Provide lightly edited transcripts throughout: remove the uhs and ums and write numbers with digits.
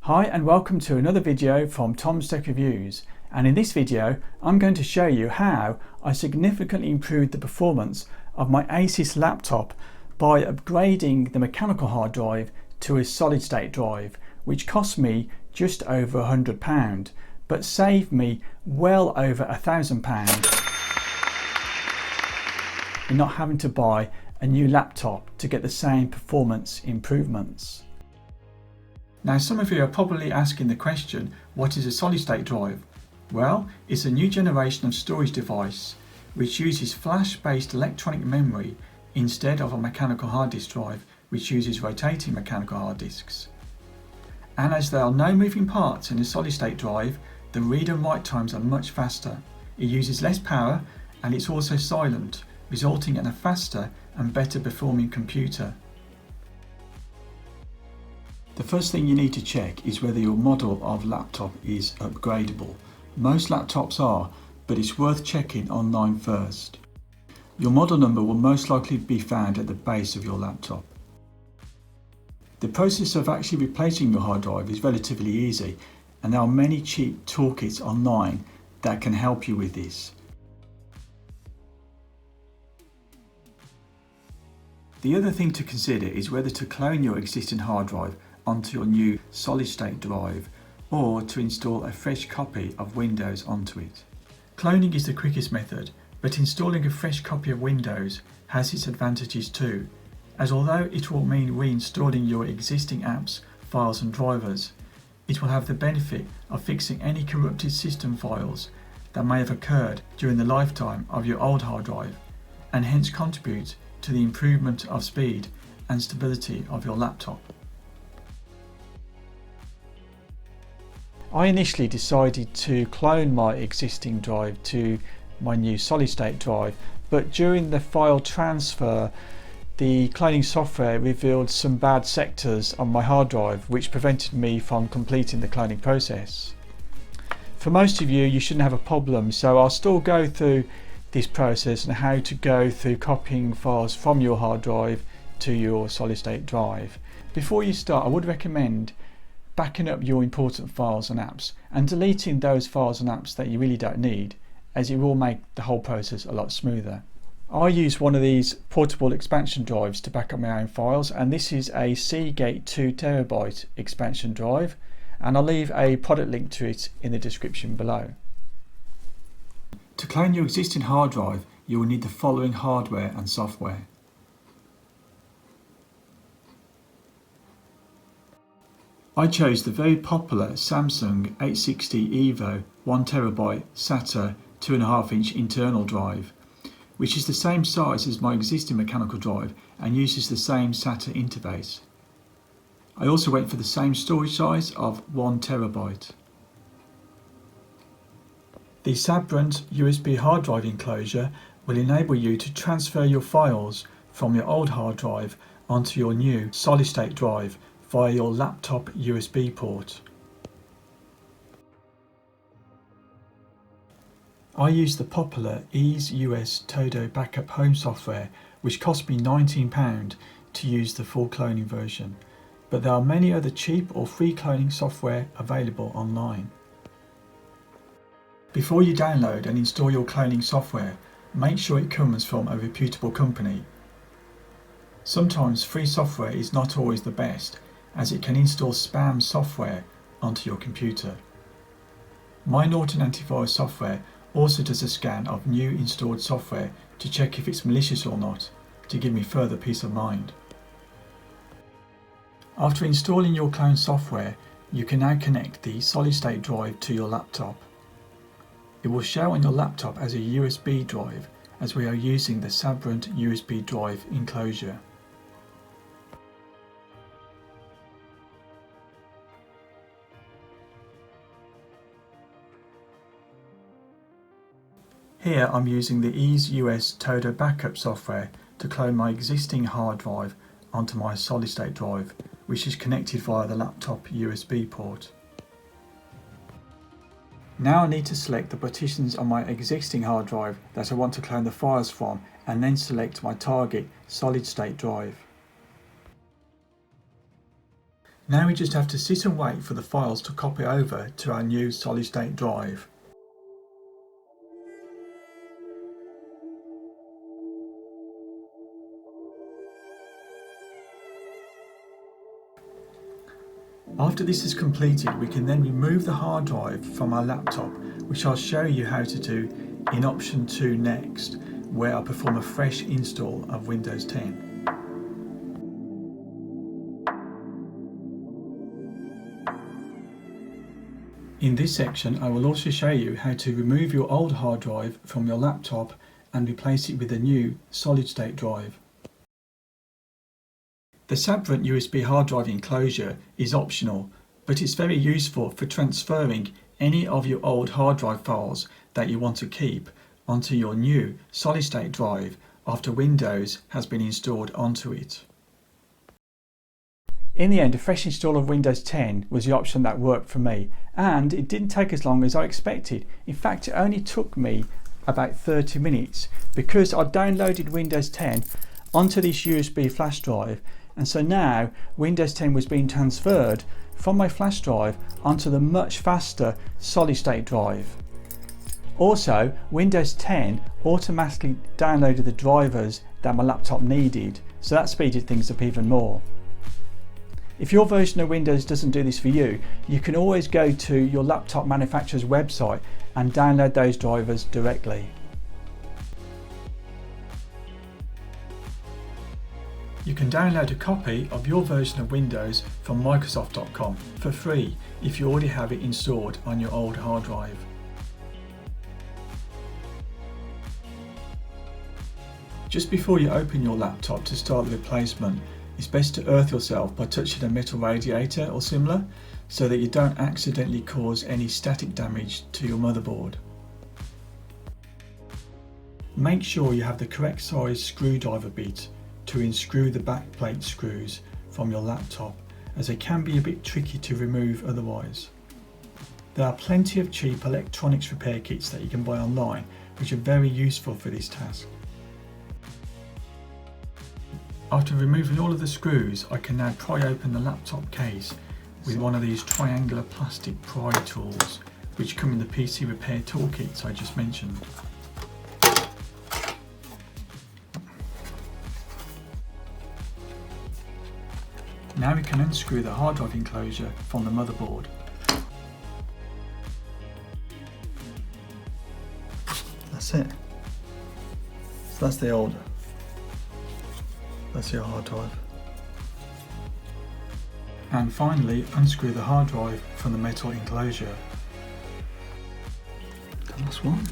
Hi and welcome to another video from Tom's Tech Reviews, and in this video I'm going to show you how I significantly improved the performance of my Asus laptop by upgrading the mechanical hard drive to a solid state drive, which cost me just over £100 but saved me well over £1,000 in not having to buy a new laptop to get the same performance improvements. Now, some of you are probably asking the question, what is a solid state drive? Well, it's a new generation of storage device which uses flash-based electronic memory instead of a mechanical hard disk drive which uses rotating mechanical hard disks. And as there are no moving parts in a solid state drive, the read and write times are much faster. It uses less power and it's also silent, resulting in a faster and better performing computer. The first thing you need to check is whether your model of laptop is upgradable. Most laptops are, but it's worth checking online first. Your model number will most likely be found at the base of your laptop. The process of actually replacing your hard drive is relatively easy, and there are many cheap toolkits online that can help you with this. The other thing to consider is whether to clone your existing hard drive onto your new solid state drive or to install a fresh copy of Windows onto it. Cloning is the quickest method, but installing a fresh copy of Windows has its advantages too, as although it will mean reinstalling your existing apps, files and drivers, it will have the benefit of fixing any corrupted system files that may have occurred during the lifetime of your old hard drive, and hence contribute to the improvement of speed and stability of your laptop. I initially decided to clone my existing drive to my new solid state drive, but during the file transfer the cloning software revealed some bad sectors on my hard drive which prevented me from completing the cloning process. For most of you, you shouldn't have a problem, so I'll still go through this process and how to go through copying files from your hard drive to your solid state drive. Before you start, I would recommend backing up your important files and apps and deleting those files and apps that you really don't need, as it will make the whole process a lot smoother. I use one of these portable expansion drives to back up my own files, and this is a Seagate 2TB expansion drive, and I'll leave a product link to it in the description below. To clone your existing hard drive, you will need the following hardware and software. I chose the very popular Samsung 860 EVO 1TB SATA 2.5-inch internal drive, which is the same size as my existing mechanical drive and uses the same SATA interface. I also went for the same storage size of 1TB. The Sabrent USB hard drive enclosure will enable you to transfer your files from your old hard drive onto your new solid state drive via your laptop USB port. I use the popular Ease US Todo Backup Home software, which cost me £19 to use the full cloning version, but there are many other cheap or free cloning software available online. Before you download and install your cloning software, make sure it comes from a reputable company. Sometimes free software is not always the best, as it can install spam software onto your computer. My Norton antivirus software also does a scan of new installed software to check if it's malicious or not, to give me further peace of mind. After installing your clone software, you can now connect the solid state drive to your laptop. It will show on your laptop as a USB drive, as we are using the Sabrent USB drive enclosure. Here I'm using the Ease US Todo Backup software to clone my existing hard drive onto my solid state drive, which is connected via the laptop USB port. Now I need to select the partitions on my existing hard drive that I want to clone the files from, and then select my target solid state drive. Now we just have to sit and wait for the files to copy over to our new solid state drive. After this is completed, we can then remove the hard drive from our laptop, which I'll show you how to do in option 2 next, where I'll perform a fresh install of Windows 10. In this section, I will also show you how to remove your old hard drive from your laptop and replace it with a new solid state drive. The Sabrent USB hard drive enclosure is optional, but it's very useful for transferring any of your old hard drive files that you want to keep onto your new solid state drive after Windows has been installed onto it. In the end, a fresh install of Windows 10 was the option that worked for me, and it didn't take as long as I expected. In fact, it only took me about 30 minutes because I downloaded Windows 10 onto this USB flash drive, and so now Windows 10 was being transferred from my flash drive onto the much faster solid state drive. Also, Windows 10 automatically downloaded the drivers that my laptop needed, so that speeded things up even more. If your version of Windows doesn't do this for you, you can always go to your laptop manufacturer's website and download those drivers directly. You can download a copy of your version of Windows from Microsoft.com for free if you already have it installed on your old hard drive. Just before you open your laptop to start the replacement, it's best to earth yourself by touching a metal radiator or similar so that you don't accidentally cause any static damage to your motherboard. Make sure you have the correct size screwdriver bit to unscrew the backplate screws from your laptop, as they can be a bit tricky to remove otherwise. There are plenty of cheap electronics repair kits that you can buy online which are very useful for this task. After removing all of the screws, I can now pry open the laptop case with one of these triangular plastic pry tools which come in the PC repair toolkits I just mentioned. Now we can unscrew the hard drive enclosure from the motherboard. That's it. So that's the older. That's your hard drive. And finally, unscrew the hard drive from the metal enclosure. The last one.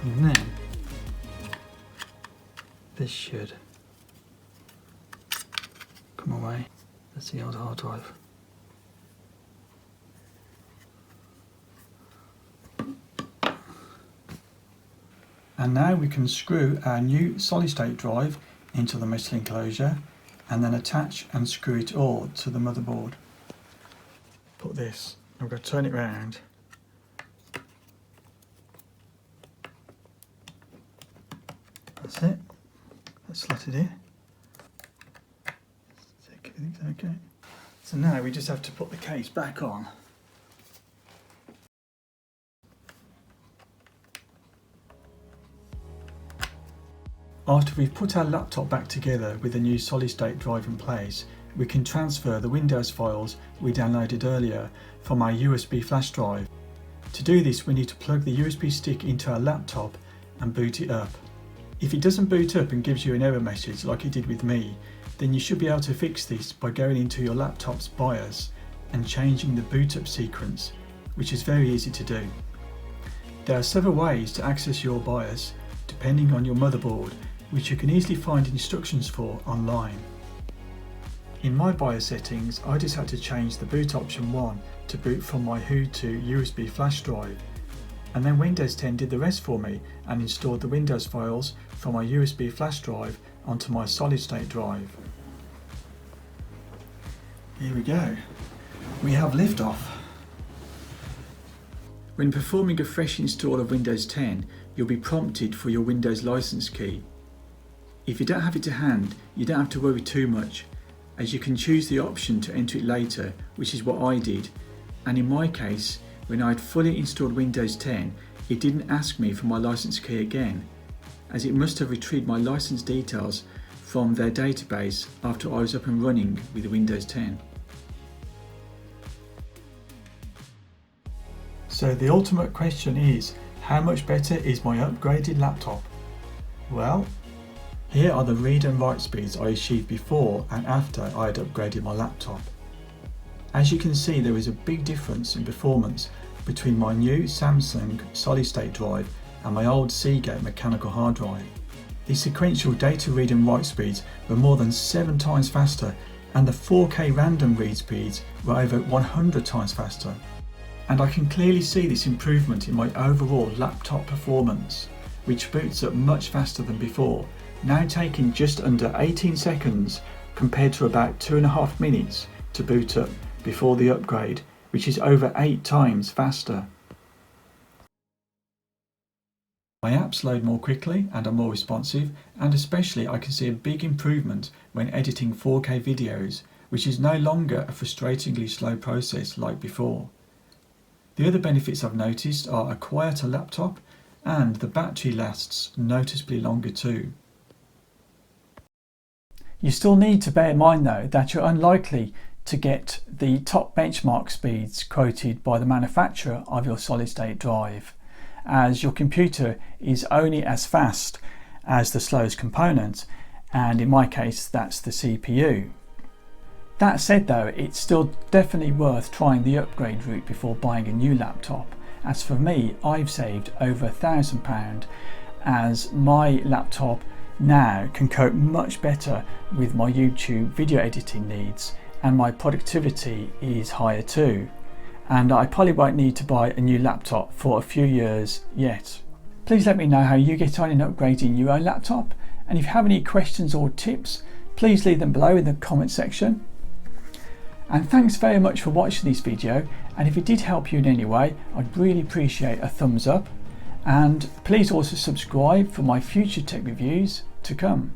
And then this should come away. That's the old hard drive. And now we can screw our new solid state drive into the metal enclosure and then attach and screw it all to the motherboard. Put this, I'm going to turn it round. That's it. Let's slot it in. Check everything's okay. So now we just have to put the case back on. After we've put our laptop back together with the new solid state drive in place, we can transfer the Windows files we downloaded earlier from our USB flash drive. To do this, we need to plug the USB stick into our laptop and boot it up. If it doesn't boot up and gives you an error message like it did with me, then you should be able to fix this by going into your laptop's BIOS and changing the boot up sequence, which is very easy to do. There are several ways to access your BIOS depending on your motherboard, which you can easily find instructions for online. In my BIOS settings, I just had to change the boot option 1 to boot from my Who to USB flash drive, and then Windows 10 did the rest for me and installed the Windows files from my USB flash drive onto my solid state drive. Here we go. We have liftoff. When performing a fresh install of Windows 10, you'll be prompted for your Windows license key. If you don't have it to hand, you don't have to worry too much, as you can choose the option to enter it later, which is what I did. And in my case, when I had fully installed Windows 10, it didn't ask me for my license key again, as it must have retrieved my license details from their database after I was up and running with Windows 10. So the ultimate question is, how much better is my upgraded laptop? Well, here are the read and write speeds I achieved before and after I had upgraded my laptop. As you can see, there is a big difference in performance between my new Samsung solid state drive and my old Seagate mechanical hard drive. The sequential data read and write speeds were more than 7 times faster, and the 4K random read speeds were over 100 times faster. And I can clearly see this improvement in my overall laptop performance, which boots up much faster than before, now taking just under 18 seconds compared to about 2.5 minutes to boot up before the upgrade, which is over 8 times faster. My apps load more quickly and are more responsive, and especially I can see a big improvement when editing 4K videos, which is no longer a frustratingly slow process like before. The other benefits I've noticed are a quieter laptop, and the battery lasts noticeably longer too. You still need to bear in mind though that you're unlikely to get the top benchmark speeds quoted by the manufacturer of your solid state drive, as your computer is only as fast as the slowest component, and in my case that's the CPU. That said though, it's still definitely worth trying the upgrade route before buying a new laptop, as for me I've saved over £1,000 as my laptop now can cope much better with my YouTube video editing needs, and my productivity is higher too, and I probably won't need to buy a new laptop for a few years yet. Please let me know how you get on in upgrading your own laptop, and if you have any questions or tips, please leave them below in the comment section. And thanks very much for watching this video, and if it did help you in any way, I'd really appreciate a thumbs up, and please also subscribe for my future tech reviews to come.